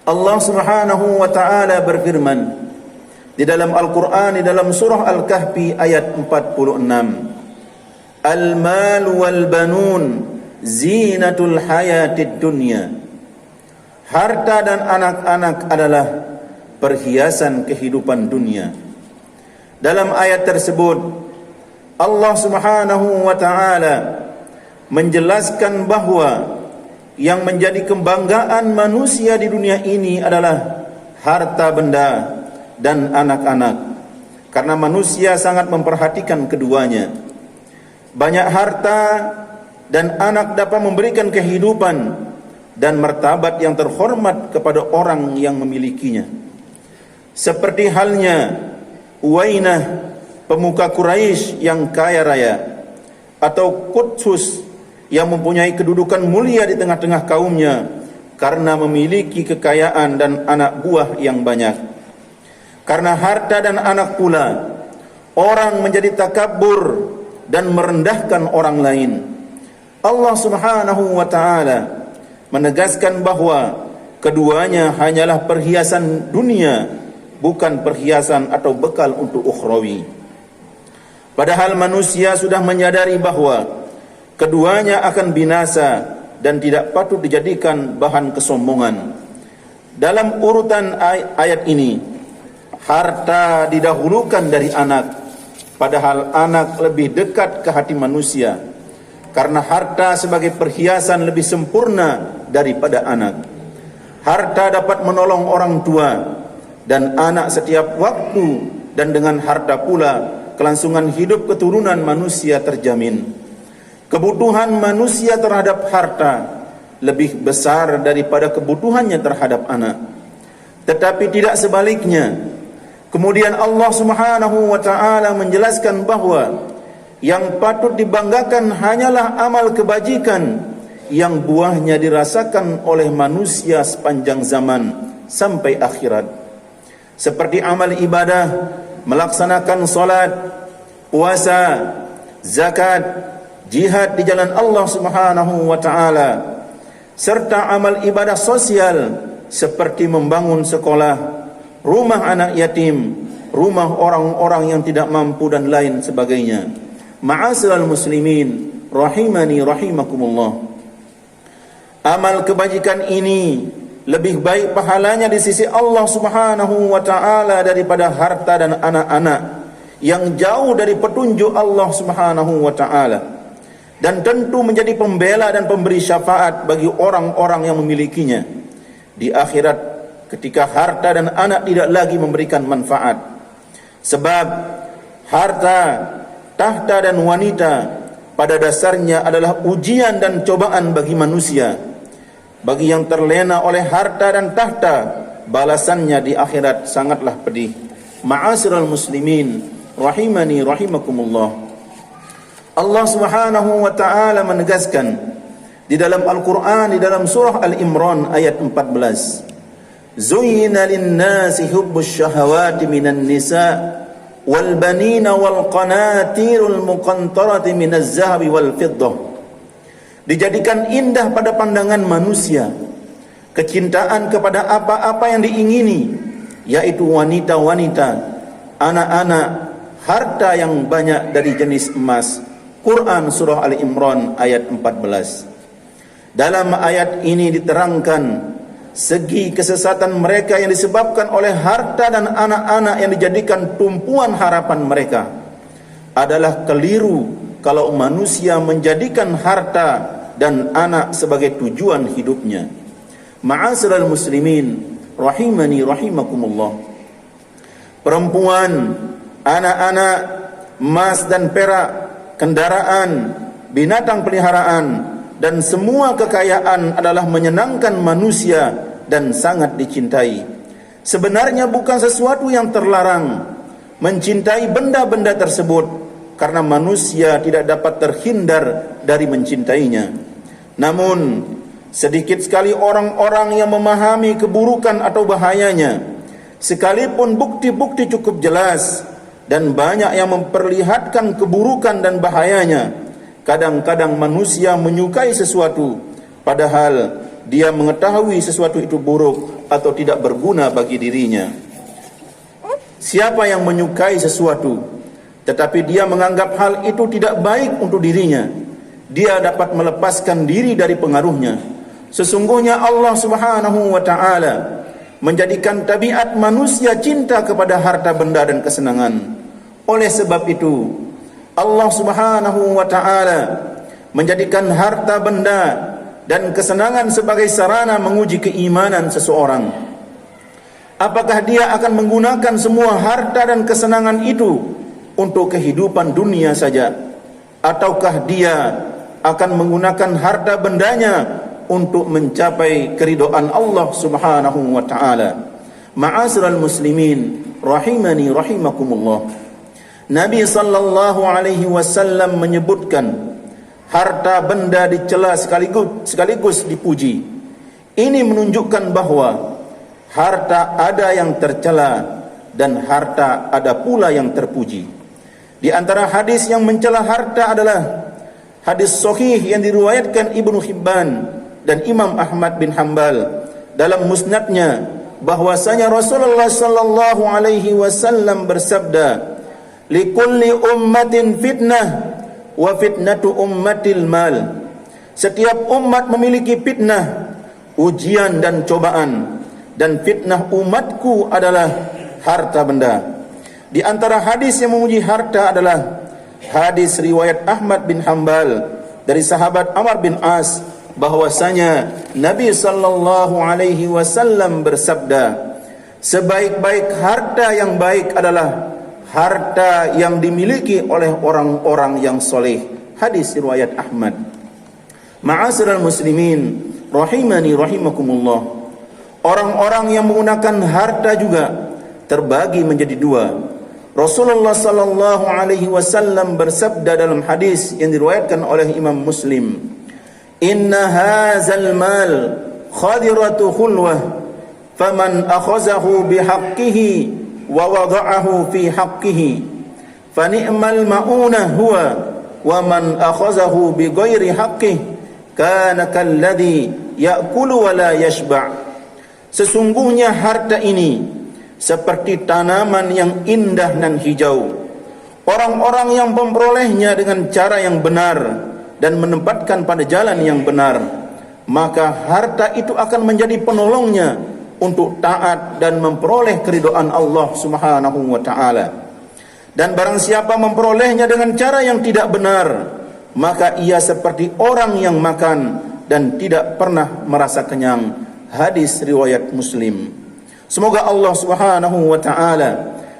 Allah Subhanahu wa taala berfirman di dalam Al-Qur'an, di dalam surah Al-Kahfi ayat 46, Al-mal wal banun zinatul hayatid dunya. Harta dan anak-anak adalah perhiasan kehidupan dunia. Dalam ayat tersebut Allah Subhanahu wa taala menjelaskan bahwa yang menjadi kebanggaan manusia di dunia ini adalah harta benda dan anak-anak, karena manusia sangat memperhatikan keduanya. Banyak harta dan anak dapat memberikan kehidupan dan martabat yang terhormat kepada orang yang memilikinya. Seperti halnya Uwainah, pemuka Quraisy yang kaya raya, atau Qutsus yang mempunyai kedudukan mulia di tengah-tengah kaumnya karena memiliki kekayaan dan anak buah yang banyak. Karena harta dan anak pula orang menjadi takabur dan merendahkan orang lain. Allah Subhanahu wa taala menegaskan bahwa keduanya hanyalah perhiasan dunia, bukan perhiasan atau bekal untuk ukhrawi. Padahal manusia sudah menyadari bahwa keduanya akan binasa dan tidak patut dijadikan bahan kesombongan. Dalam urutan ayat ini, harta didahulukan dari anak, padahal anak lebih dekat ke hati manusia, karena harta sebagai perhiasan lebih sempurna daripada anak. Harta dapat menolong orang tua dan anak setiap waktu, dan dengan harta pula kelangsungan hidup keturunan manusia terjamin. Kebutuhan manusia terhadap harta lebih besar daripada kebutuhannya terhadap anak. Tetapi tidak sebaliknya. Kemudian Allah Subhanahu wa taala menjelaskan bahwa yang patut dibanggakan hanyalah amal kebajikan yang buahnya dirasakan oleh manusia sepanjang zaman sampai akhirat. Seperti amal ibadah, melaksanakan salat, puasa, zakat, jihad di jalan Allah Subhanahu wa taala, serta amal ibadah sosial seperti membangun sekolah, rumah anak yatim, rumah orang-orang yang tidak mampu dan lain sebagainya. Ma'asyiral muslimin rahimani rahimakumullah. Amal kebajikan ini lebih baik pahalanya di sisi Allah Subhanahu wa taala daripada harta dan anak-anak yang jauh dari petunjuk Allah Subhanahu wa taala, dan tentu menjadi pembela dan pemberi syafaat bagi orang-orang yang memilikinya di akhirat ketika harta dan anak tidak lagi memberikan manfaat. Sebab harta, tahta dan wanita pada dasarnya adalah ujian dan cobaan bagi manusia. Bagi yang terlena oleh harta dan tahta, balasannya di akhirat sangatlah pedih. Ma'asyiral muslimin rahimani rahimakumullah. Allah Subhanahu wa taala menegaskan di dalam Al-Qur'an, di dalam surah Al-Imran ayat 14, Zuyyina lin-nasi hubbus syahawati minan nisa wal banina wal qanatirul muqantarati minaz zahabi wal fiddah. Dijadikan indah pada pandangan manusia kecintaan kepada apa-apa yang diingini, yaitu wanita-wanita, anak-anak, harta yang banyak dari jenis emas. Quran surah Al-Imran ayat 14. Dalam ayat ini diterangkan segi kesesatan mereka yang disebabkan oleh harta dan anak-anak yang dijadikan tumpuan harapan mereka. Adalah keliru kalau manusia menjadikan harta dan anak sebagai tujuan hidupnya. Ma'asyiral muslimin rahimani rahimakumullah. Perempuan, anak-anak, emas dan perak, kendaraan, binatang peliharaan, dan semua kekayaan adalah menyenangkan manusia dan sangat dicintai. Sebenarnya bukan sesuatu yang terlarang mencintai benda-benda tersebut, karena manusia tidak dapat terhindar dari mencintainya. Namun sedikit sekali orang-orang yang memahami keburukan atau bahayanya, sekalipun bukti-bukti cukup jelas dan banyak yang memperlihatkan keburukan dan bahayanya. Kadang-kadang manusia menyukai sesuatu padahal dia mengetahui sesuatu itu buruk atau tidak berguna bagi dirinya. Siapa yang menyukai sesuatu tetapi dia menganggap hal itu tidak baik untuk dirinya, dia dapat melepaskan diri dari pengaruhnya. Sesungguhnya Allah Subhanahu wa ta'ala menjadikan tabiat manusia cinta kepada harta benda dan kesenangan. Oleh sebab itu, Allah Subhanahu wa ta'ala menjadikan harta benda dan kesenangan sebagai sarana menguji keimanan seseorang. Apakah dia akan menggunakan semua harta dan kesenangan itu untuk kehidupan dunia saja, ataukah dia akan menggunakan harta bendanya untuk mencapai keridhaan Allah Subhanahu wa ta'ala? Ma'asyiral muslimin rahimani rahimakumullah. Nabi sallallahu alaihi wasallam menyebutkan harta benda dicela sekaligus dipuji. Ini menunjukkan bahwa harta ada yang tercela dan harta ada pula yang terpuji. Di antara hadis yang mencela harta adalah hadis sahih yang diriwayatkan Ibnu Hibban dan Imam Ahmad bin Hanbal dalam musnadnya, bahwasanya Rasulullah sallallahu alaihi wasallam bersabda, "Likulli ummatin fitnah wa fitnatu ummatil mal." Setiap umat memiliki fitnah, ujian dan cobaan, dan fitnah umatku adalah harta benda. Di antara hadis yang memuji harta adalah hadis riwayat Ahmad bin Hanbal dari sahabat Amr bin As, bahwasanya Nabi sallallahu alaihi wasallam bersabda, sebaik-baik harta yang baik adalah harta yang dimiliki oleh orang-orang yang soleh. Hadis riwayat Ahmad. Ma'asyiral muslimin rahimani rahimakumullah. Orang-orang yang menggunakan harta juga terbagi menjadi dua. Rasulullah sallallahu alaihi wasallam bersabda dalam hadis yang diriwayatkan oleh Imam Muslim, "Inna hadzal mal khadiratu khulwah, faman akhazahu bihaqqihi wa wada'ahu fi haqqihi, fa ni'mal ma'unah huwa, wa man akhazahu bighairi haqqihi kana kalladhi ya'kulu wa la yashba'." Sesungguhnya harta ini seperti tanaman yang indah dan hijau. Orang-orang yang memperolehnya dengan cara yang benar dan menempatkan pada jalan yang benar, maka harta itu akan menjadi penolongnya untuk taat dan memperoleh keridhaan Allah Subhanahu wa ta'ala. Dan barang siapa memperolehnya dengan cara yang tidak benar, maka ia seperti orang yang makan dan tidak pernah merasa kenyang. Hadis riwayat Muslim. Semoga Allah Subhanahu wa ta'ala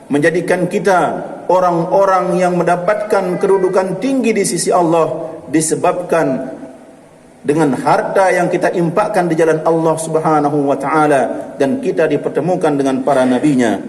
menjadikan kita orang-orang yang mendapatkan kedudukan tinggi di sisi Allah disebabkan dengan harta yang kita infakkan di jalan Allah Subhanahu wa ta'ala, dan kita dipertemukan dengan para nabinya.